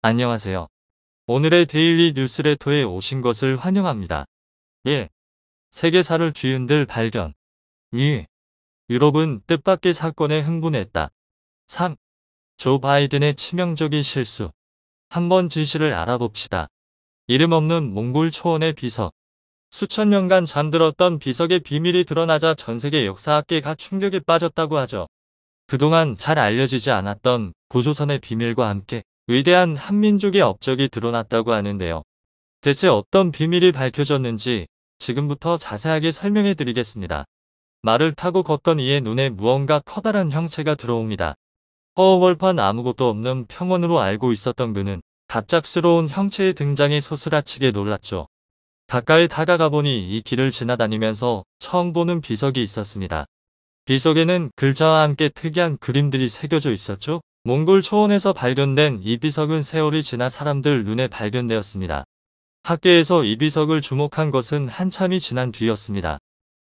안녕하세요. 오늘의 데일리 뉴스레터에 오신 것을 환영합니다. 1. 세계사를 뒤흔들 발견. 2. 유럽은 뜻밖의 사건에 흥분했다. 3. 조 바이든의 치명적인 실수. 한번 진실을 알아봅시다. 이름 없는 몽골 초원의 비석. 수천 년간 잠들었던 비석의 비밀이 드러나자 전세계 역사학계가 충격에 빠졌다고 하죠. 그동안 잘 알려지지 않았던 고조선의 비밀과 함께 위대한 한민족의 업적이 드러났다고 하는데요. 대체 어떤 비밀이 밝혀졌는지 지금부터 자세하게 설명해 드리겠습니다. 말을 타고 걷던 이의 눈에 무언가 커다란 형체가 들어옵니다. 허허벌판 아무것도 없는 평원으로 알고 있었던 그는 갑작스러운 형체의 등장에 소스라치게 놀랐죠. 가까이 다가가 보니 이 길을 지나다니면서 처음 보는 비석이 있었습니다. 비석에는 글자와 함께 특이한 그림들이 새겨져 있었죠. 몽골 초원에서 발견된 이 비석은 세월이 지나 사람들 눈에 발견되었습니다. 학계에서 이 비석을 주목한 것은 한참이 지난 뒤였습니다.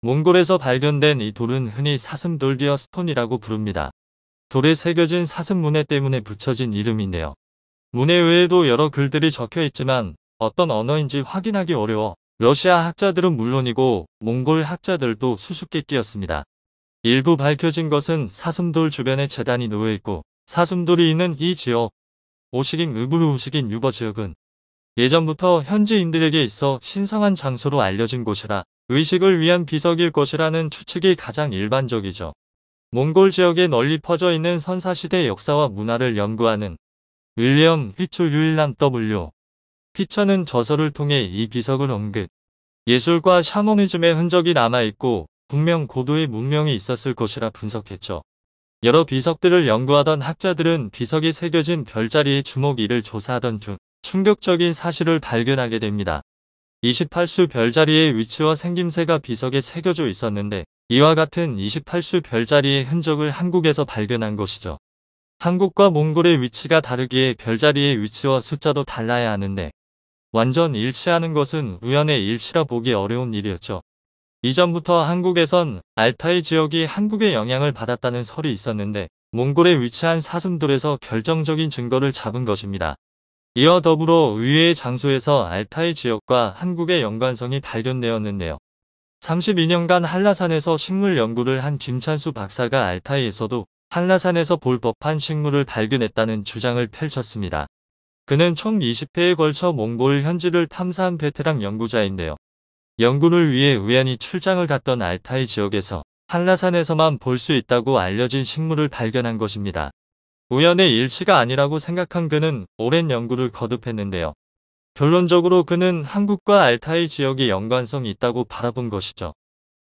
몽골에서 발견된 이 돌은 흔히 사슴돌 디어 스톤이라고 부릅니다. 돌에 새겨진 사슴 문해 때문에 붙여진 이름인데요. 문해 외에도 여러 글들이 적혀 있지만 어떤 언어인지 확인하기 어려워 러시아 학자들은 물론이고 몽골 학자들도 수수께끼였습니다. 일부 밝혀진 것은 사슴돌 주변에 재단이 놓여있고 사슴돌이 있는 이 지역, 오시긴 으브르 우시긴 유버 지역은 예전부터 현지인들에게 있어 신성한 장소로 알려진 곳이라 의식을 위한 비석일 것이라는 추측이 가장 일반적이죠. 몽골 지역에 널리 퍼져 있는 선사시대 역사와 문화를 연구하는 윌리엄 휘초 유일남 W. 피처는 저서를 통해 이 비석을 언급, 예술과 샤머니즘의 흔적이 남아있고 분명 고도의 문명이 있었을 것이라 분석했죠. 여러 비석들을 연구하던 학자들은 비석이 새겨진 별자리의 주목일을 조사하던 중 충격적인 사실을 발견하게 됩니다. 28수 별자리의 위치와 생김새가 비석에 새겨져 있었는데 이와 같은 28수 별자리의 흔적을 한국에서 발견한 것이죠. 한국과 몽골의 위치가 다르기에 별자리의 위치와 숫자도 달라야 하는데 완전 일치하는 것은 우연의 일치라 보기 어려운 일이었죠. 이전부터 한국에선 알타이 지역이 한국의 영향을 받았다는 설이 있었는데 몽골에 위치한 사슴돌에서 결정적인 증거를 잡은 것입니다. 이와 더불어 의외의 장소에서 알타이 지역과 한국의 연관성이 발견되었는데요. 32년간 한라산에서 식물 연구를 한 김찬수 박사가 알타이에서도 한라산에서 볼 법한 식물을 발견했다는 주장을 펼쳤습니다. 그는 총 20회에 걸쳐 몽골 현지를 탐사한 베테랑 연구자인데요. 연구를 위해 우연히 출장을 갔던 알타이 지역에서 한라산에서만 볼 수 있다고 알려진 식물을 발견한 것입니다. 우연의 일치가 아니라고 생각한 그는 오랜 연구를 거듭했는데요. 결론적으로 그는 한국과 알타이 지역의 연관성이 있다고 바라본 것이죠.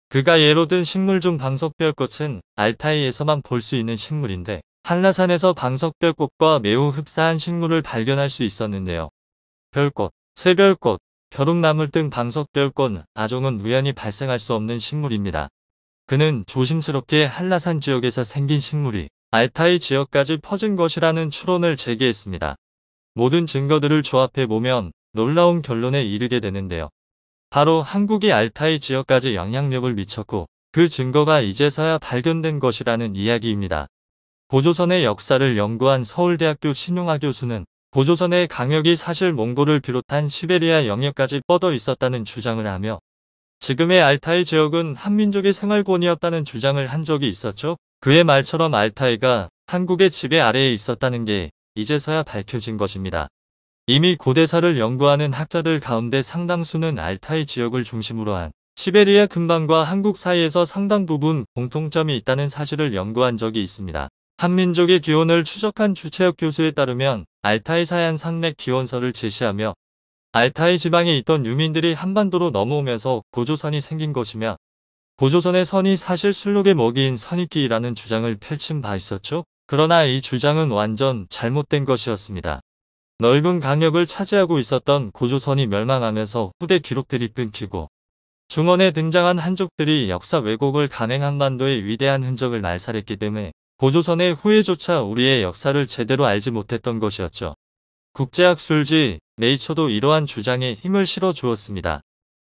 그가 예로 든 식물 중 방석별꽃은 알타이에서만 볼 수 있는 식물인데 한라산에서 방석별꽃과 매우 흡사한 식물을 발견할 수 있었는데요. 별꽃, 새별꽃, 벼룩나물 등 방석별꽃 아종은 우연히 발생할 수 없는 식물입니다. 그는 조심스럽게 한라산 지역에서 생긴 식물이 알타이 지역까지 퍼진 것이라는 추론을 제기했습니다. 모든 증거들을 조합해보면 놀라운 결론에 이르게 되는데요. 바로 한국이 알타이 지역까지 영향력을 미쳤고 그 증거가 이제서야 발견된 것이라는 이야기입니다. 고조선의 역사를 연구한 서울대학교 신용하 교수는 고조선의 강역이 사실 몽골을 비롯한 시베리아 영역까지 뻗어 있었다는 주장을 하며 지금의 알타이 지역은 한민족의 생활권이었다는 주장을 한 적이 있었죠. 그의 말처럼 알타이가 한국의 지배 아래에 있었다는 게 이제서야 밝혀진 것입니다. 이미 고대사를 연구하는 학자들 가운데 상당수는 알타이 지역을 중심으로 한 시베리아 근방과 한국 사이에서 상당 부분 공통점이 있다는 사실을 연구한 적이 있습니다. 한민족의 기원을 추적한 주채혁 교수에 따르면 알타이 사얀 산맥 기원설을 제시하며 알타이 지방에 있던 유민들이 한반도로 넘어오면서 고조선이 생긴 것이며 고조선의 선이 사실 술록의 먹이인 선입기라는 주장을 펼친 바 있었죠. 그러나 이 주장은 완전 잘못된 것이었습니다. 넓은 강역을 차지하고 있었던 고조선이 멸망하면서 후대 기록들이 끊기고 중원에 등장한 한족들이 역사 왜곡을 감행 한반도의 위대한 흔적을 말살했기 때문에 고조선의 후예조차 우리의 역사를 제대로 알지 못했던 것이었죠. 국제학술지 네이처도 이러한 주장에 힘을 실어 주었습니다.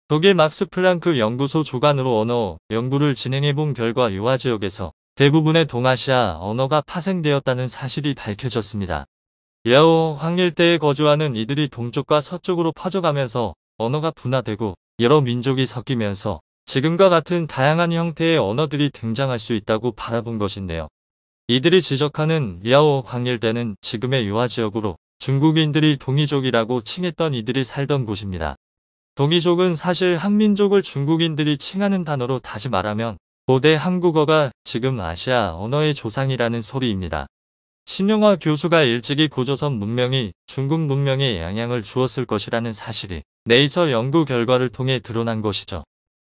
독일 막스 플랑크 연구소 주관으로 언어 연구를 진행해본 결과 유화 지역에서 대부분의 동아시아 언어가 파생되었다는 사실이 밝혀졌습니다. 리아오 황 일대에 거주하는 이들이 동쪽과 서쪽으로 퍼져가면서 언어가 분화되고 여러 민족이 섞이면서 지금과 같은 다양한 형태의 언어들이 등장할 수 있다고 바라본 것인데요. 이들이 지적하는 리아오 황일대는 지금의 유화 지역으로 중국인들이 동이족이라고 칭했던 이들이 살던 곳입니다. 동이족은 사실 한민족을 중국인들이 칭하는 단어로 다시 말하면 고대 한국어가 지금 아시아 언어의 조상이라는 소리입니다. 신용화 교수가 일찍이 고조선 문명이 중국 문명에 영향을 주었을 것이라는 사실이 네이처 연구 결과를 통해 드러난 것이죠.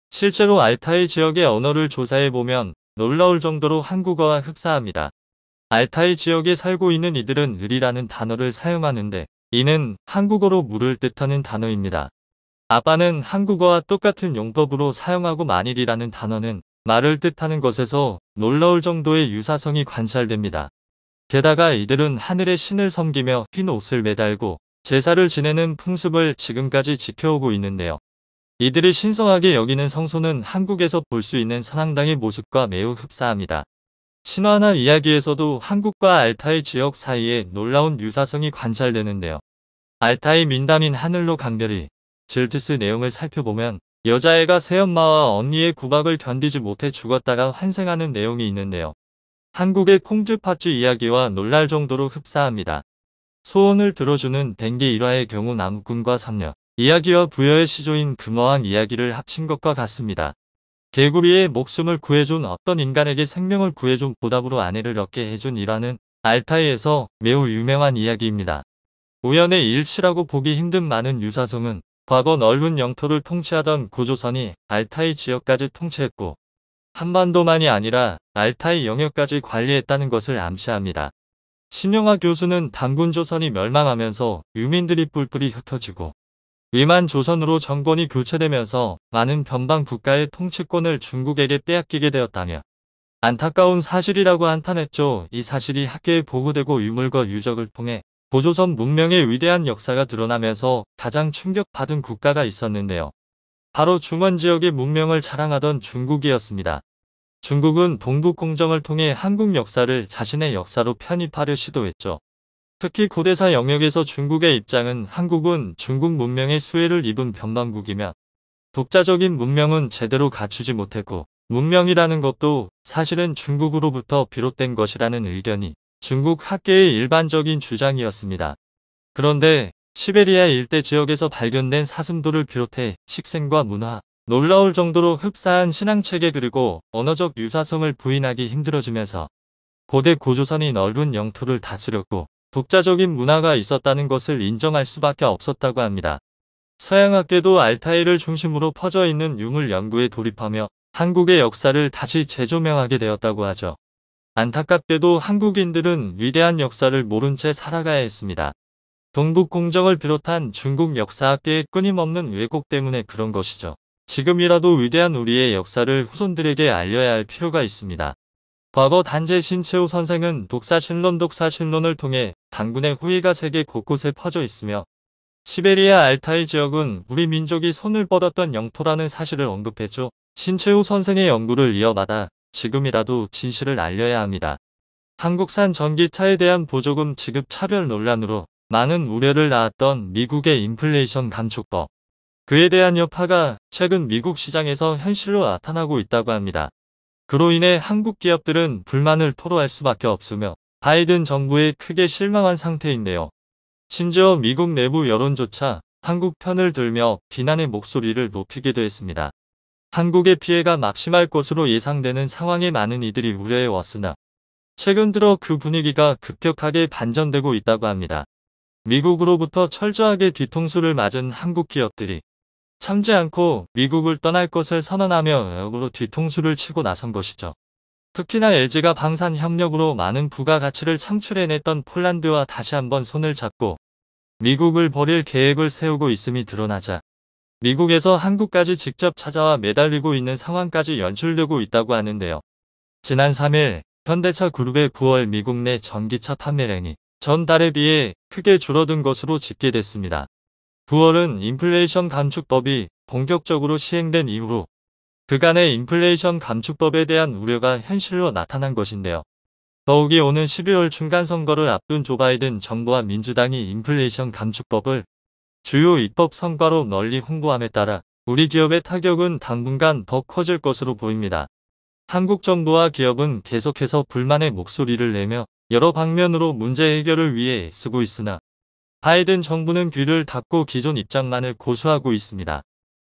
실제로 알타이 지역의 언어를 조사해보면 놀라울 정도로 한국어와 흡사합니다. 알타이 지역에 살고 있는 이들은 을이라는 단어를 사용하는데 이는 한국어로 물을 뜻하는 단어입니다. 아빠는 한국어와 똑같은 용법으로 사용하고 만일이라는 단어는 말을 뜻하는 것에서 놀라울 정도의 유사성이 관찰됩니다. 게다가 이들은 하늘의 신을 섬기며 흰 옷을 매달고 제사를 지내는 풍습을 지금까지 지켜오고 있는데요. 이들이 신성하게 여기는 성소는 한국에서 볼 수 있는 선앙당의 모습과 매우 흡사합니다. 신화나 이야기에서도 한국과 알타이 지역 사이에 놀라운 유사성이 관찰되는데요. 알타이 민담인 하늘로 강별이 질트스 내용을 살펴보면 여자애가 새엄마와 언니의 구박을 견디지 못해 죽었다가 환생하는 내용이 있는데요. 한국의 콩쥐팥쥐 이야기와 놀랄 정도로 흡사합니다. 소원을 들어주는 댕기 1화의 경우 나무꾼과 선녀 이야기와 부여의 시조인 금어왕 이야기를 합친 것과 같습니다. 개구리의 목숨을 구해준 어떤 인간에게 생명을 구해준 보답으로 아내를 얻게 해준 일화는 알타이에서 매우 유명한 이야기입니다. 우연의 일치라고 보기 힘든 많은 유사성은 과거 넓은 영토를 통치하던 고조선이 알타이 지역까지 통치했고 한반도만이 아니라 알타이 영역까지 관리했다는 것을 암시합니다. 신용화 교수는 단군조선이 멸망하면서 유민들이 뿔뿔이 흩어지고 위만 조선으로 정권이 교체되면서 많은 변방 국가의 통치권을 중국에게 빼앗기게 되었다며 안타까운 사실이라고 한탄했죠. 이 사실이 학계에 보고되고 유물과 유적을 통해 고조선 문명의 위대한 역사가 드러나면서 가장 충격받은 국가가 있었는데요. 바로 중원 지역의 문명을 자랑하던 중국이었습니다. 중국은 동북공정을 통해 한국 역사를 자신의 역사로 편입하려 시도했죠. 특히 고대사 영역에서 중국의 입장은 한국은 중국 문명의 수혜를 입은 변방국이며 독자적인 문명은 제대로 갖추지 못했고 문명이라는 것도 사실은 중국으로부터 비롯된 것이라는 의견이 중국 학계의 일반적인 주장이었습니다. 그런데 시베리아 일대 지역에서 발견된 사슴돌을 비롯해 식생과 문화, 놀라울 정도로 흡사한 신앙체계 그리고 언어적 유사성을 부인하기 힘들어지면서 고대 고조선이 넓은 영토를 다스렸고 독자적인 문화가 있었다는 것을 인정할 수밖에 없었다고 합니다. 서양학계도 알타이를 중심으로 퍼져 있는 유물 연구에 돌입하며 한국의 역사를 다시 재조명하게 되었다고 하죠. 안타깝게도 한국인들은 위대한 역사를 모른 채 살아가야 했습니다. 동북공정을 비롯한 중국 역사학계의 끊임없는 왜곡 때문에 그런 것이죠. 지금이라도 위대한 우리의 역사를 후손들에게 알려야 할 필요가 있습니다. 과거 단재 신채호 선생은 독사신론을 통해 단군의 후예가 세계 곳곳에 퍼져 있으며 시베리아 알타이 지역은 우리 민족이 손을 뻗었던 영토라는 사실을 언급했죠. 신채호 선생의 연구를 이어받아 지금이라도 진실을 알려야 합니다. 한국산 전기차에 대한 보조금 지급 차별 논란으로 많은 우려를 낳았던 미국의 인플레이션 감축법. 그에 대한 여파가 최근 미국 시장에서 현실로 나타나고 있다고 합니다. 그로 인해 한국 기업들은 불만을 토로할 수밖에 없으며 바이든 정부에 크게 실망한 상태인데요. 심지어 미국 내부 여론조차 한국 편을 들며 비난의 목소리를 높이기도 했습니다. 한국의 피해가 막심할 것으로 예상되는 상황에 많은 이들이 우려해 왔으나 최근 들어 그 분위기가 급격하게 반전되고 있다고 합니다. 미국으로부터 철저하게 뒤통수를 맞은 한국 기업들이 참지 않고 미국을 떠날 것을 선언하며 역으로 뒤통수를 치고 나선 것이죠. 특히나 LG가 방산 협력으로 많은 부가가치를 창출해냈던 폴란드와 다시 한번 손을 잡고 미국을 버릴 계획을 세우고 있음이 드러나자 미국에서 한국까지 직접 찾아와 매달리고 있는 상황까지 연출되고 있다고 하는데요. 지난 3일 현대차 그룹의 9월 미국 내 전기차 판매량이 전달에 비해 크게 줄어든 것으로 집계됐습니다. 9월은 인플레이션 감축법이 본격적으로 시행된 이후로 그간의 인플레이션 감축법에 대한 우려가 현실로 나타난 것인데요. 더욱이 오는 12월 중간선거를 앞둔 조 바이든 정부와 민주당이 인플레이션 감축법을 주요 입법 성과로 널리 홍보함에 따라 우리 기업의 타격은 당분간 더 커질 것으로 보입니다. 한국 정부와 기업은 계속해서 불만의 목소리를 내며 여러 방면으로 문제 해결을 위해 애쓰고 있으나 바이든 정부는 귀를 닫고 기존 입장만을 고수하고 있습니다.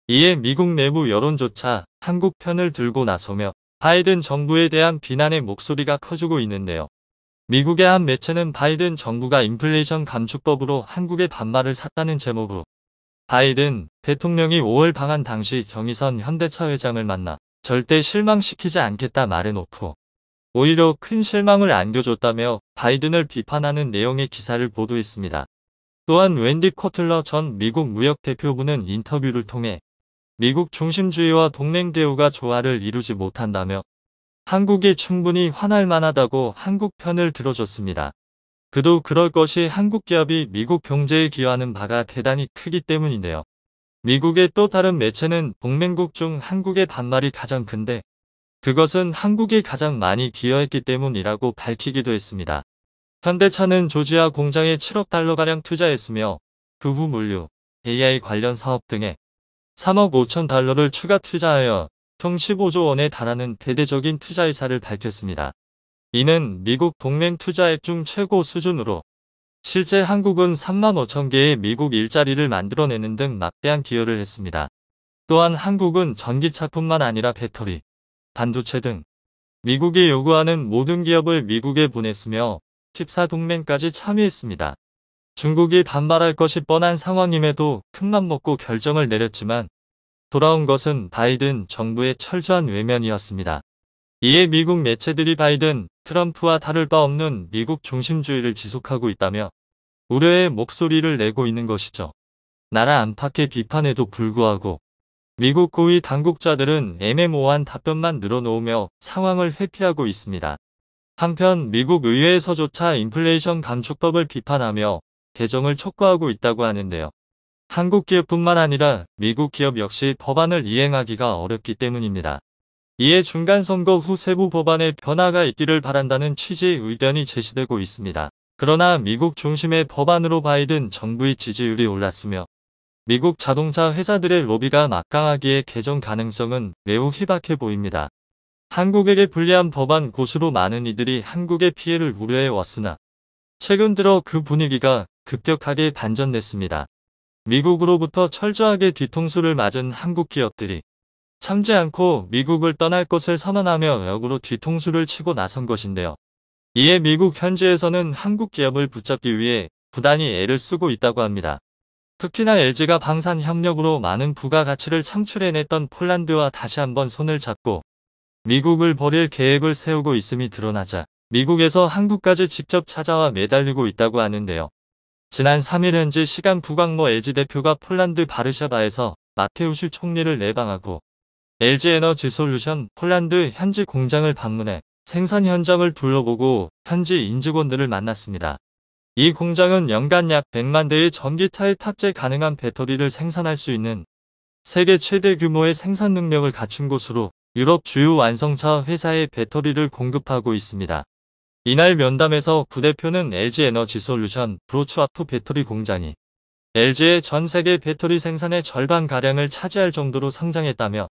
이에 미국 내부 여론조차 한국 편을 들고 나서며 바이든 정부에 대한 비난의 목소리가 커지고 있는데요. 미국의 한 매체는 바이든 정부가 인플레이션 감축법으로 한국의 반발을 샀다는 제목으로 바이든 대통령이 5월 방한 당시 경의선 현대차 회장을 만나 절대 실망시키지 않겠다 말해놓고 오히려 큰 실망을 안겨줬다며 바이든을 비판하는 내용의 기사를 보도했습니다. 또한 웬디 코틀러 전 미국 무역대표부는 인터뷰를 통해 미국 중심주의와 동맹 대우가 조화를 이루지 못한다며 한국이 충분히 화날 만하다고 한국 편을 들어줬습니다. 그도 그럴 것이 한국 기업이 미국 경제에 기여하는 바가 대단히 크기 때문인데요. 미국의 또 다른 매체는 동맹국 중 한국의 반발이 가장 큰데 그것은 한국이 가장 많이 기여했기 때문이라고 밝히기도 했습니다. 현대차는 조지아 공장에 7억 달러가량 투자했으며 그 후 물류, AI 관련 사업 등에 3억 5천 달러를 추가 투자하여 총 15조 원에 달하는 대대적인 투자 의사를 밝혔습니다. 이는 미국 동맹 투자액 중 최고 수준으로 실제 한국은 3만 5천 개의 미국 일자리를 만들어내는 등 막대한 기여를 했습니다. 또한 한국은 전기차뿐만 아니라 배터리, 반도체 등 미국이 요구하는 모든 기업을 미국에 보냈으며 14동맹까지 참여했습니다. 중국이 반발할 것이 뻔한 상황임에도 큰맘 먹고 결정을 내렸지만 돌아온 것은 바이든 정부의 철저한 외면이었습니다. 이에 미국 매체들이 바이든, 트럼프와 다를 바 없는 미국 중심주의를 지속하고 있다며 우려의 목소리를 내고 있는 것이죠. 나라 안팎의 비판에도 불구하고 미국 고위 당국자들은 애매모호한 답변만 늘어놓으며 상황을 회피하고 있습니다. 한편 미국 의회에서조차 인플레이션 감축법을 비판하며 개정을 촉구하고 있다고 하는데요. 한국 기업뿐만 아니라 미국 기업 역시 법안을 이행하기가 어렵기 때문입니다. 이에 중간선거 후 세부 법안에 변화가 있기를 바란다는 취지의 의견이 제시되고 있습니다. 그러나 미국 중심의 법안으로 바이든 정부의 지지율이 올랐으며 미국 자동차 회사들의 로비가 막강하기에 개정 가능성은 매우 희박해 보입니다. 한국에게 불리한 법안 고수로 많은 이들이 한국의 피해를 우려해 왔으나 최근 들어 그 분위기가 급격하게 반전됐습니다. 미국으로부터 철저하게 뒤통수를 맞은 한국 기업들이 참지 않고 미국을 떠날 것을 선언하며 역으로 뒤통수를 치고 나선 것인데요. 이에 미국 현지에서는 한국 기업을 붙잡기 위해 부단히 애를 쓰고 있다고 합니다. 특히나 LG가 방산 협력으로 많은 부가가치를 창출해냈던 폴란드와 다시 한번 손을 잡고 미국을 버릴 계획을 세우고 있음이 드러나자 미국에서 한국까지 직접 찾아와 매달리고 있다고 하는데요. 지난 3일 현지 시간 부광모 LG 대표가 폴란드 바르샤바에서 마테우슈 총리를 내방하고 LG에너지솔루션 폴란드 현지 공장을 방문해 생산 현장을 둘러보고 현지 인직원들을 만났습니다. 이 공장은 연간 약 100만 대의 전기차에 탑재 가능한 배터리를 생산할 수 있는 세계 최대 규모의 생산 능력을 갖춘 곳으로 유럽 주요 완성차 회사에 배터리를 공급하고 있습니다. 이날 면담에서 구 대표는 LG에너지솔루션 브로츠와프 배터리 공장이 LG의 전 세계 배터리 생산의 절반가량을 차지할 정도로 성장했다며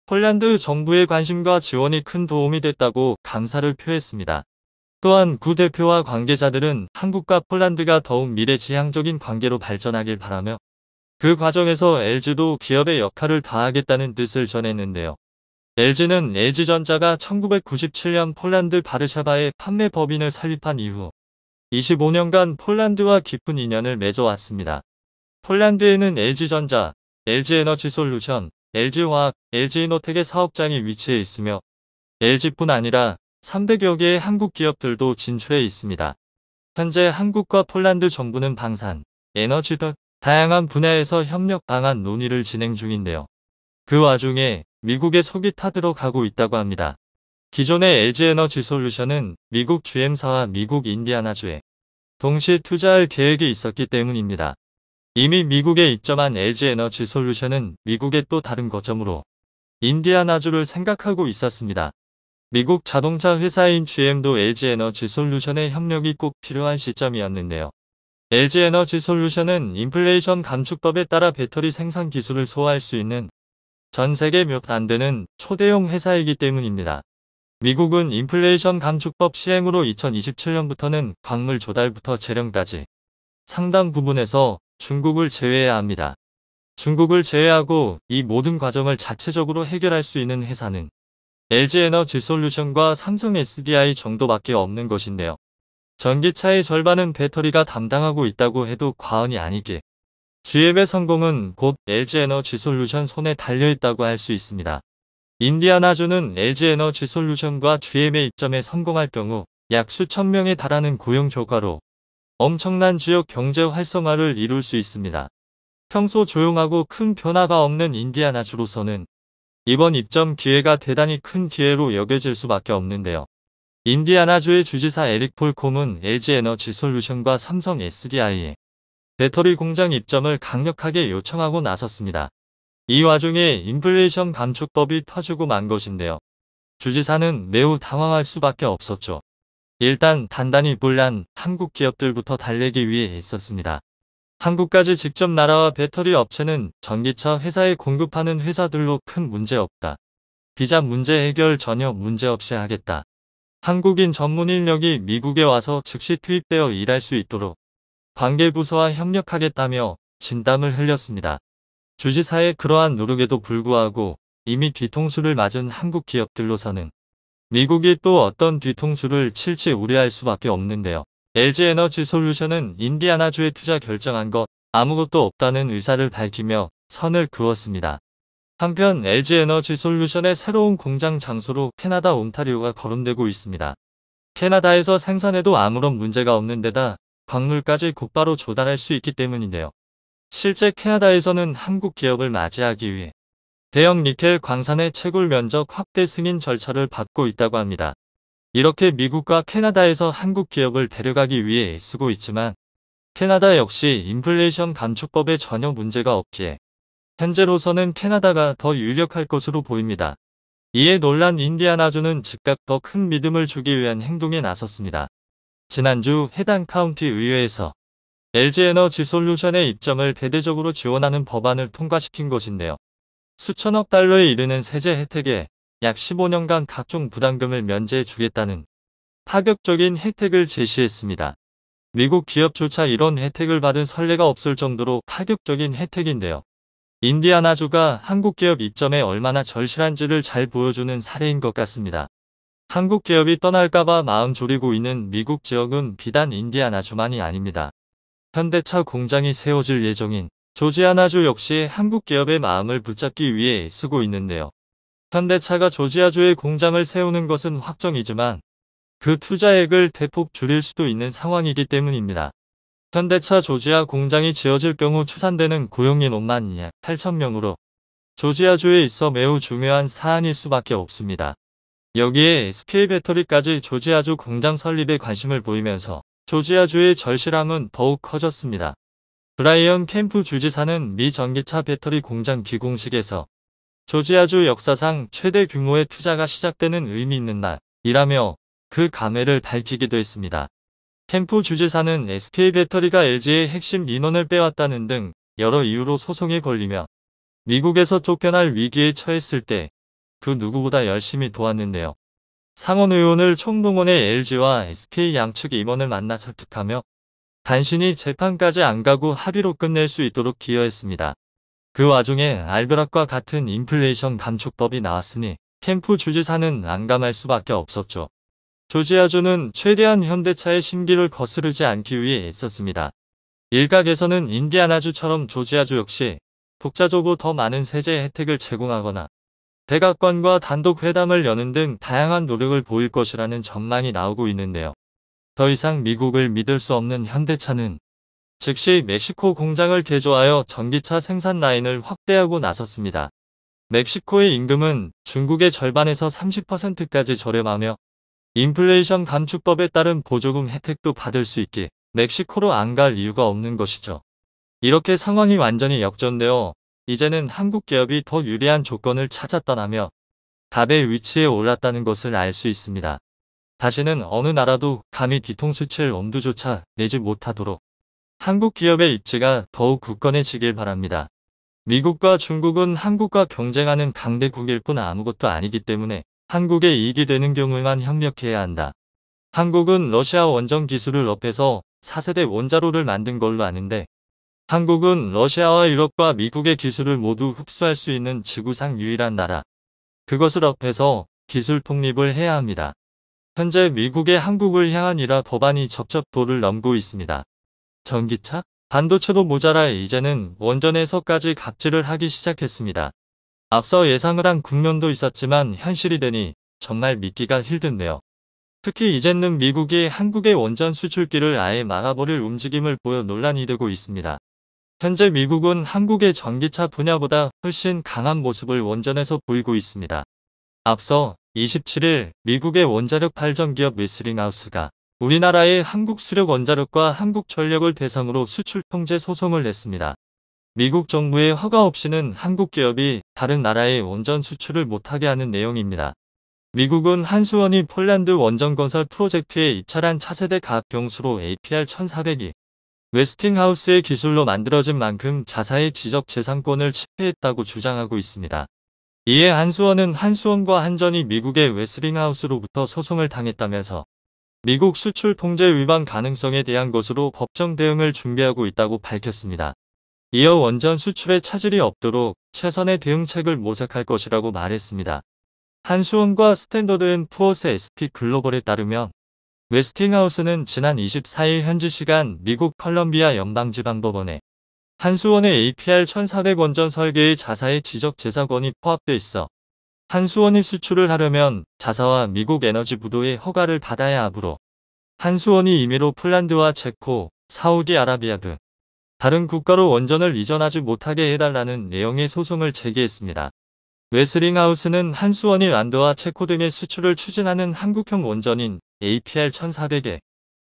폴란드 정부의 관심과 지원이 큰 도움이 됐다고 감사를 표했습니다. 또한 구 대표와 관계자들은 한국과 폴란드가 더욱 미래지향적인 관계로 발전하길 바라며 그 과정에서 LG도 기업의 역할을 다하겠다는 뜻을 전했는데요. LG는 LG전자가 1997년 폴란드 바르샤바에 판매 법인을 설립한 이후 25년간 폴란드와 깊은 인연을 맺어왔습니다. 폴란드에는 LG전자, LG에너지솔루션, LG화학, LG이노텍의 사업장이 위치해 있으며 LG뿐 아니라 300여 개의 한국 기업들도 진출해 있습니다. 현재 한국과 폴란드 정부는 방산, 에너지 등 다양한 분야에서 협력 방안 논의를 진행 중인데요. 그 와중에 미국의 속이 타들어 가고 있다고 합니다. 기존의 LG에너지솔루션은 미국 GM사와 미국 인디아나주에 동시에 투자할 계획이 있었기 때문입니다. 이미 미국에 입점한 LG에너지솔루션은 미국의 또 다른 거점으로 인디아나주를 생각하고 있었습니다. 미국 자동차 회사인 GM도 LG에너지솔루션의 협력이 꼭 필요한 시점이었는데요. LG에너지솔루션은 인플레이션 감축법에 따라 배터리 생산 기술을 소화할 수 있는 전 세계 몇 안 되는 초대형 회사이기 때문입니다. 미국은 인플레이션 감축법 시행으로 2027년부터는 광물 조달부터 재련까지 상당 부분에서 중국을 제외해야 합니다. 중국을 제외하고 이 모든 과정을 자체적으로 해결할 수 있는 회사는 LG에너지솔루션과 삼성 SDI 정도밖에 없는 것인데요. 전기차의 절반은 배터리가 담당하고 있다고 해도 과언이 아니게 GM의 성공은 곧 LG에너지솔루션 손에 달려있다고 할 수 있습니다. 인디아나주는 LG에너지솔루션과 GM의 입점에 성공할 경우 약 수천 명에 달하는 고용 효과로 엄청난 지역 경제 활성화를 이룰 수 있습니다. 평소 조용하고 큰 변화가 없는 인디아나주로서는 이번 입점 기회가 대단히 큰 기회로 여겨질 수밖에 없는데요. 인디아나주의 주지사 에릭 폴콤은 LG에너지솔루션과 삼성 SDI의 배터리 공장 입점을 강력하게 요청하고 나섰습니다. 이 와중에 인플레이션 감축법이 터지고 만 것인데요. 주지사는 매우 당황할 수밖에 없었죠. 일단 단단히 불난 한국 기업들부터 달래기 위해 애썼습니다. 한국까지 직접 날아와 배터리 업체는 전기차 회사에 공급하는 회사들로 큰 문제 없다. 비자 문제 해결 전혀 문제 없이 하겠다. 한국인 전문 인력이 미국에 와서 즉시 투입되어 일할 수 있도록 관계부서와 협력하겠다며 진담을 흘렸습니다. 주지사의 그러한 노력에도 불구하고 이미 뒤통수를 맞은 한국 기업들로서는 미국이 또 어떤 뒤통수를 칠지 우려할 수밖에 없는데요. LG에너지솔루션은 인디아나주에 투자 결정한 것 아무것도 없다는 의사를 밝히며 선을 그었습니다. 한편 LG에너지솔루션의 새로운 공장 장소로 캐나다 온타리오가 거론되고 있습니다. 캐나다에서 생산해도 아무런 문제가 없는 데다 광물까지 곧바로 조달할 수 있기 때문인데요. 실제 캐나다에서는 한국 기업을 맞이하기 위해 대형 니켈 광산의 채굴 면적 확대 승인 절차를 밟고 있다고 합니다. 이렇게 미국과 캐나다에서 한국 기업을 데려가기 위해 애쓰고 있지만 캐나다 역시 인플레이션 감축법에 전혀 문제가 없기에 현재로서는 캐나다가 더 유력할 것으로 보입니다. 이에 놀란 인디아나주는 즉각 더 큰 믿음을 주기 위한 행동에 나섰습니다. 지난주 해당 카운티 의회에서 LG에너지솔루션의 입점을 대대적으로 지원하는 법안을 통과시킨 것인데요. 수천억 달러에 이르는 세제 혜택에 약 15년간 각종 부담금을 면제해 주겠다는 파격적인 혜택을 제시했습니다. 미국 기업조차 이런 혜택을 받은 선례가 없을 정도로 파격적인 혜택인데요. 인디아나주가 한국 기업 입점에 얼마나 절실한지를 잘 보여주는 사례인 것 같습니다. 한국 기업이 떠날까봐 마음 졸이고 있는 미국 지역은 비단 인디아나주만이 아닙니다. 현대차 공장이 세워질 예정인 조지아나주 역시 한국 기업의 마음을 붙잡기 위해 쓰고 있는데요. 현대차가 조지아주에 공장을 세우는 것은 확정이지만 그 투자액을 대폭 줄일 수도 있는 상황이기 때문입니다. 현대차 조지아 공장이 지어질 경우 추산되는 고용인원만 약 8,000명으로 조지아주에 있어 매우 중요한 사안일 수밖에 없습니다. 여기에 SK배터리까지 조지아주 공장 설립에 관심을 보이면서 조지아주의 절실함은 더욱 커졌습니다. 브라이언 캠프 주지사는 미 전기차 배터리 공장 기공식에서 조지아주 역사상 최대 규모의 투자가 시작되는 의미 있는 날이라며 그 감회를 밝히기도 했습니다. 캠프 주지사는 SK배터리가 LG의 핵심 인원을 빼왔다는 등 여러 이유로 소송에 걸리며 미국에서 쫓겨날 위기에 처했을 때 그 누구보다 열심히 도왔는데요. 상원 의원을 총동원해 LG와 SK 양측 임원을 만나 설득하며 간신히 재판까지 안 가고 합의로 끝낼 수 있도록 기여했습니다. 그 와중에 알벼락과 같은 인플레이션 감축법이 나왔으니 캠프 주지사는 난감할 수밖에 없었죠. 조지아주는 최대한 현대차의 심기를 거스르지 않기 위해 애썼습니다. 일각에서는 인디아나주처럼 조지아주 역시 독자적으로 더 많은 세제 혜택을 제공하거나 백악관과 단독 회담을 여는 등 다양한 노력을 보일 것이라는 전망이 나오고 있는데요. 더 이상 미국을 믿을 수 없는 현대차는 즉시 멕시코 공장을 개조하여 전기차 생산 라인을 확대하고 나섰습니다. 멕시코의 임금은 중국의 절반에서 30%까지 저렴하며 인플레이션 감축법에 따른 보조금 혜택도 받을 수 있기에 멕시코로 안 갈 이유가 없는 것이죠. 이렇게 상황이 완전히 역전되어 이제는 한국 기업이 더 유리한 조건을 찾아 떠나며 답의 위치에 올랐다는 것을 알 수 있습니다. 다시는 어느 나라도 감히 뒤통수 칠 엄두조차 내지 못하도록 한국 기업의 입지가 더욱 굳건해지길 바랍니다. 미국과 중국은 한국과 경쟁하는 강대국일 뿐 아무것도 아니기 때문에 한국에 이익이 되는 경우에만 협력해야 한다. 한국은 러시아 원전 기술을 업해서 4세대 원자로를 만든 걸로 아는데 한국은 러시아와 유럽과 미국의 기술을 모두 흡수할 수 있는 지구상 유일한 나라. 그것을 업해서 기술 독립을 해야 합니다. 현재 미국의 한국을 향한 일화 법안이 적적도를 넘고 있습니다. 전기차? 반도체도 모자라 이제는 원전에서까지 갑질을 하기 시작했습니다. 앞서 예상을 한 국면도 있었지만 현실이 되니 정말 믿기가 힘든데요. 특히 이제는 미국이 한국의 원전 수출기를 아예 막아버릴 움직임을 보여 논란이 되고 있습니다. 현재 미국은 한국의 전기차 분야보다 훨씬 강한 모습을 원전에서 보이고 있습니다. 앞서 27일 미국의 원자력 발전기업 웨스팅하우스가 우리나라의 한국 수력 원자력과 한국전력을 대상으로 수출 통제 소송을 냈습니다. 미국 정부의 허가 없이는 한국 기업이 다른 나라의 원전 수출을 못하게 하는 내용입니다. 미국은 한수원이 폴란드 원전 건설 프로젝트에 입찰한 차세대 가압병수로 APR-1400이 웨스팅하우스의 기술로 만들어진 만큼 자사의 지적재산권을 침해했다고 주장하고 있습니다. 이에 한수원은 한수원과 한전이 미국의 웨스팅하우스로부터 소송을 당했다면서 미국 수출 통제 위반 가능성에 대한 것으로 법정 대응을 준비하고 있다고 밝혔습니다. 이어 원전 수출에 차질이 없도록 최선의 대응책을 모색할 것이라고 말했습니다. 한수원과 스탠더드&푸어스 SP 글로벌에 따르면 웨스팅하우스는 지난 24일 현지 시간 미국 컬럼비아 연방지방법원에 한수원의 APR-1400 원전 설계의 자사의 지적재산권이 포함돼 있어 한수원이 수출을 하려면 자사와 미국 에너지부도의 허가를 받아야 하므로 한수원이 임의로 폴란드와 체코, 사우디아라비아 등 다른 국가로 원전을 이전하지 못하게 해달라는 내용의 소송을 제기했습니다. 웨스팅하우스는 한수원이 란드와 체코 등의 수출을 추진하는 한국형 원전인 APR-1400에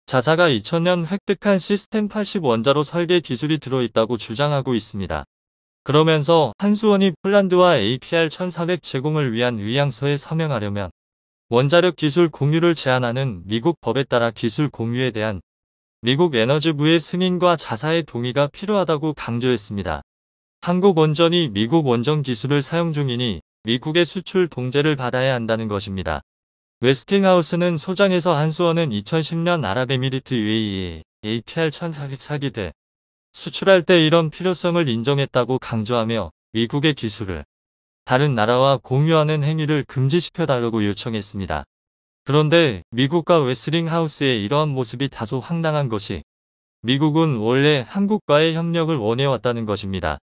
자사가 2000년 획득한 시스템 80 원자로 설계 기술이 들어있다고 주장하고 있습니다. 그러면서 한수원이 폴란드와 APR-1400 제공을 위한 의향서에 서명하려면 원자력 기술 공유를 제한하는 미국 법에 따라 기술 공유에 대한 미국 에너지부의 승인과 자사의 동의가 필요하다고 강조했습니다. 한국 원전이 미국 원전 기술을 사용 중이니 미국의 수출 동제를 받아야 한다는 것입니다. 웨스팅하우스는 소장에서 한수원은 2010년 아랍에미리트 UAE에 APR-1400 사기대 수출할 때 이런 필요성을 인정했다고 강조하며 미국의 기술을 다른 나라와 공유하는 행위를 금지시켜달라고 요청했습니다. 그런데 미국과 웨스팅하우스의 이러한 모습이 다소 황당한 것이 미국은 원래 한국과의 협력을 원해왔다는 것입니다.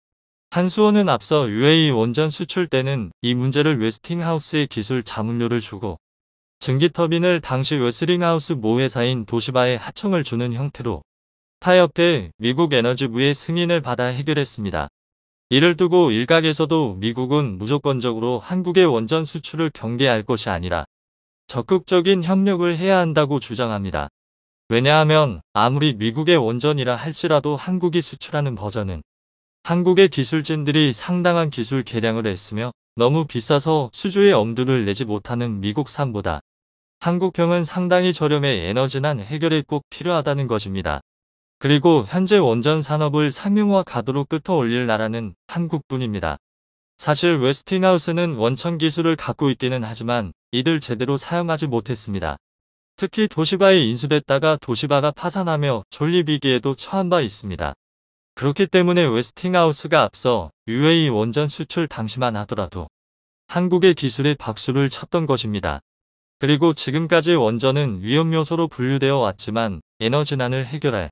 한수원은 앞서 UAE 원전 수출 때는 이 문제를 웨스팅하우스의 기술 자문료를 주고 증기터빈을 당시 웨스팅하우스 모회사인 도시바에 하청을 주는 형태로 타협해 미국 에너지부의 승인을 받아 해결했습니다. 이를 두고 일각에서도 미국은 무조건적으로 한국의 원전 수출을 경계할 것이 아니라 적극적인 협력을 해야 한다고 주장합니다. 왜냐하면 아무리 미국의 원전이라 할지라도 한국이 수출하는 버전은 한국의 기술진들이 상당한 기술 개량을 했으며 너무 비싸서 수주의 엄두를 내지 못하는 미국산보다 한국형은 상당히 저렴해 에너지난 해결에 꼭 필요하다는 것입니다. 그리고 현재 원전 산업을 상용화 가도로 끌어올릴 나라는 한국뿐입니다. 사실 웨스팅하우스는 원천 기술을 갖고 있기는 하지만 이들 제대로 사용하지 못했습니다. 특히 도시바에 인수됐다가 도시바가 파산하며 존립위기에도 처한 바 있습니다. 그렇기 때문에 웨스팅하우스가 앞서 UAE 원전 수출 당시만 하더라도 한국의 기술에 박수를 쳤던 것입니다. 그리고 지금까지 원전은 위험 요소로 분류되어 왔지만 에너지난을 해결할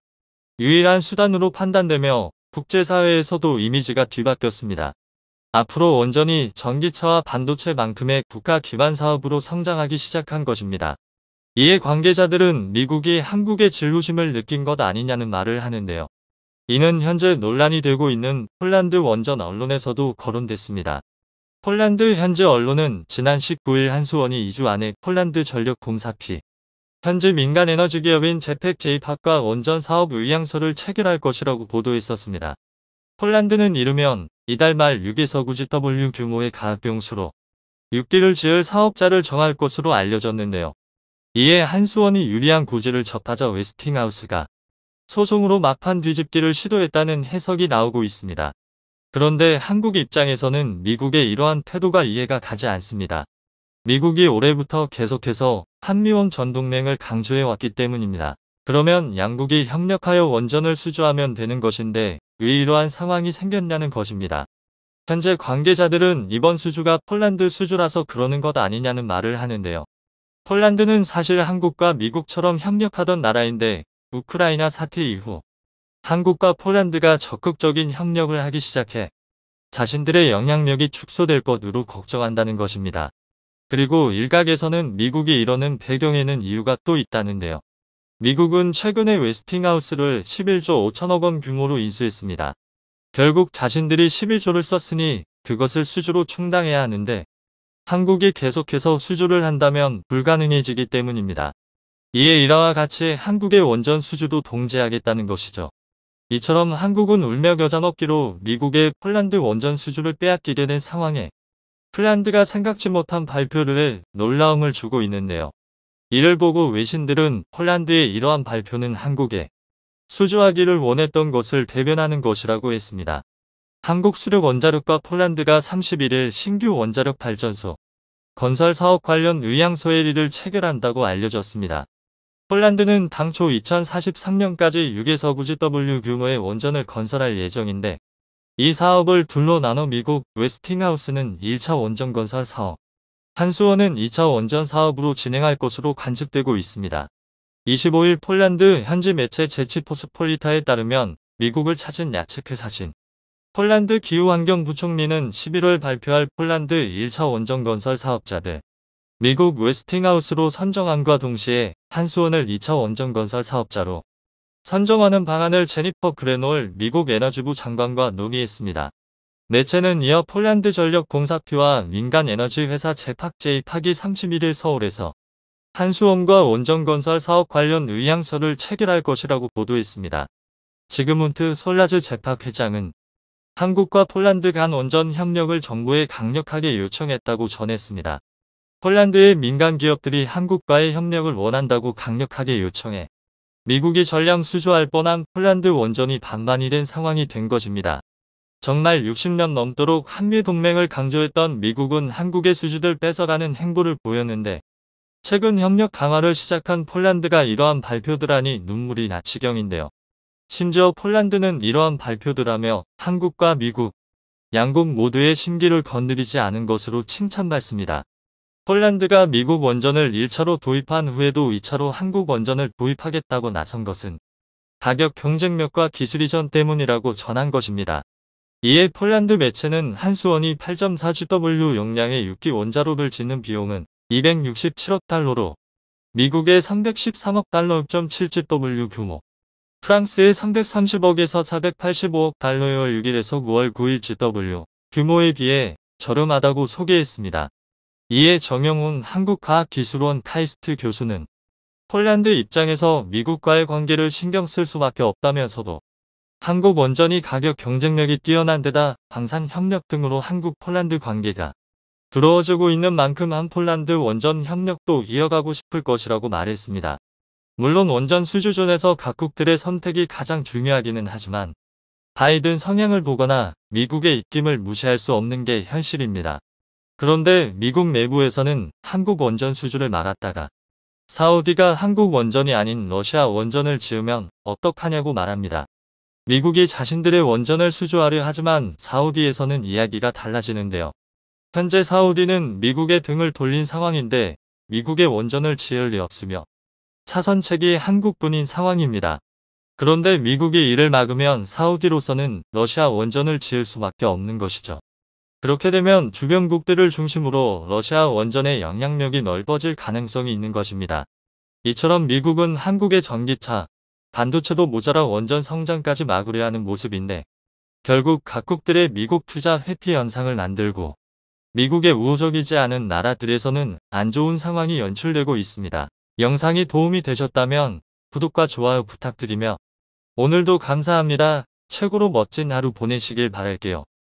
유일한 수단으로 판단되며 국제사회에서도 이미지가 뒤바뀌었습니다. 앞으로 원전이 전기차와 반도체만큼의 국가 기반 사업으로 성장하기 시작한 것입니다. 이에 관계자들은 미국이 한국의 진로심을 느낀 것 아니냐는 말을 하는데요. 이는 현재 논란이 되고 있는 폴란드 원전 언론에서도 거론됐습니다. 폴란드 현지 언론은 지난 19일 한수원이 2주 안에 폴란드 전력공사 P 현지 민간 에너지 기업인 제펙 제이팝과 원전 사업 의향서를 체결할 것이라고 보도했었습니다. 폴란드는 이르면 이달 말 6에서 9GW 규모의 가압병수로 6기를 지을 사업자를 정할 것으로 알려졌는데요. 이에 한수원이 유리한 고지를 접하자 웨스팅하우스가 소송으로 막판 뒤집기를 시도했다는 해석이 나오고 있습니다. 그런데 한국 입장에서는 미국의 이러한 태도가 이해가 가지 않습니다. 미국이 올해부터 계속해서 한미원 전동맹을 강조해왔기 때문입니다. 그러면 양국이 협력하여 원전을 수주하면 되는 것인데 왜 이러한 상황이 생겼냐는 것입니다. 현재 관계자들은 이번 수주가 폴란드 수주라서 그러는 것 아니냐는 말을 하는데요. 폴란드는 사실 한국과 미국처럼 협력하던 나라인데 우크라이나 사태 이후 한국과 폴란드가 적극적인 협력을 하기 시작해 자신들의 영향력이 축소될 것으로 걱정한다는 것입니다. 그리고 일각에서는 미국이 이러는 배경에는 이유가 또 있다는데요. 미국은 최근에 웨스팅하우스를 11조 5천억 원 규모로 인수했습니다. 결국 자신들이 11조를 썼으니 그것을 수주로 충당해야 하는데 한국이 계속해서 수주를 한다면 불가능해지기 때문입니다. 이에 이와 같이 한국의 원전 수주도 동제하겠다는 것이죠. 이처럼 한국은 울며 겨자 먹기로 미국의 폴란드 원전 수주를 빼앗기게 된 상황에 폴란드가 생각지 못한 발표를 해 놀라움을 주고 있는데요. 이를 보고 외신들은 폴란드의 이러한 발표는 한국에 수주하기를 원했던 것을 대변하는 것이라고 했습니다. 한국수력원자력과 폴란드가 31일 신규 원자력 발전소 건설 사업 관련 의향서회의를 체결한다고 알려졌습니다. 폴란드는 당초 2043년까지 6에서 9GW 규모의 원전을 건설할 예정인데 이 사업을 둘로 나눠 미국 웨스팅하우스는 1차 원전 건설 사업, 한수원은 2차 원전 사업으로 진행할 것으로 관측되고 있습니다. 25일 폴란드 현지 매체 제치포스폴리타에 따르면 미국을 찾은 야체크 사신 폴란드 기후환경부총리는 11월 발표할 폴란드 1차 원전 건설 사업자들 미국 웨스팅하우스로 선정함과 동시에 한수원을 2차 원전 건설 사업자로 선정하는 방안을 제니퍼 그레놀 미국 에너지부 장관과 논의했습니다. 매체는 이어 폴란드 전력공사피와 민간 에너지 회사 제팍제이팍이 31일 서울에서 한수원과 원전 건설 사업 관련 의향서를 체결할 것이라고 보도했습니다. 지그문트 솔라즈 제팍 회장은 한국과 폴란드 간 원전 협력을 정부에 강력하게 요청했다고 전했습니다. 폴란드의 민간 기업들이 한국과의 협력을 원한다고 강력하게 요청해 미국이 전량 수주할 뻔한 폴란드 원전이 반반이 된 상황이 된 것입니다. 정말 60년 넘도록 한미동맹을 강조했던 미국은 한국의 수주들 뺏어가는 행보를 보였는데 최근 협력 강화를 시작한 폴란드가 이러한 발표들 하니 눈물이 나 지경인데요. 심지어 폴란드는 이러한 발표들 하며 한국과 미국, 양국 모두의 심기를 건드리지 않은 것으로 칭찬받습니다. 폴란드가 미국 원전을 1차로 도입한 후에도 2차로 한국 원전을 도입하겠다고 나선 것은 가격 경쟁력과 기술 이전 때문이라고 전한 것입니다. 이에 폴란드 매체는 한수원이 8.4GW 용량의 6기 원자로를 짓는 비용은 267억 달러로 미국의 313억 달러 6.7GW 규모, 프랑스의 330억에서 485억 달러의 6일에서 9월 9일 GW 규모에 비해 저렴하다고 소개했습니다. 이에 정영훈 한국과학기술원 카이스트 교수는 폴란드 입장에서 미국과의 관계를 신경 쓸 수밖에 없다면서도 한국 원전이 가격 경쟁력이 뛰어난 데다 방산 협력 등으로 한국 폴란드 관계가 두려워지고 있는 만큼 한 폴란드 원전 협력도 이어가고 싶을 것이라고 말했습니다. 물론 원전 수주존에서 각국들의 선택이 가장 중요하기는 하지만 바이든 성향을 보거나 미국의 입김을 무시할 수 없는 게 현실입니다. 그런데 미국 내부에서는 한국 원전 수주를 막았다가 사우디가 한국 원전이 아닌 러시아 원전을 지으면 어떡하냐고 말합니다. 미국이 자신들의 원전을 수주하려 하지만 사우디에서는 이야기가 달라지는데요. 현재 사우디는 미국의 등을 돌린 상황인데 미국의 원전을 지을 리 없으며 차선책이 한국뿐인 상황입니다. 그런데 미국이 이를 막으면 사우디로서는 러시아 원전을 지을 수밖에 없는 것이죠. 그렇게 되면 주변국들을 중심으로 러시아 원전의 영향력이 넓어질 가능성이 있는 것입니다. 이처럼 미국은 한국의 전기차, 반도체도 모자라 원전 성장까지 막으려 하는 모습인데 결국 각국들의 미국 투자 회피 현상을 만들고 미국의 우호적이지 않은 나라들에서는 안 좋은 상황이 연출되고 있습니다. 영상이 도움이 되셨다면 구독과 좋아요 부탁드리며 오늘도 감사합니다. 최고로 멋진 하루 보내시길 바랄게요.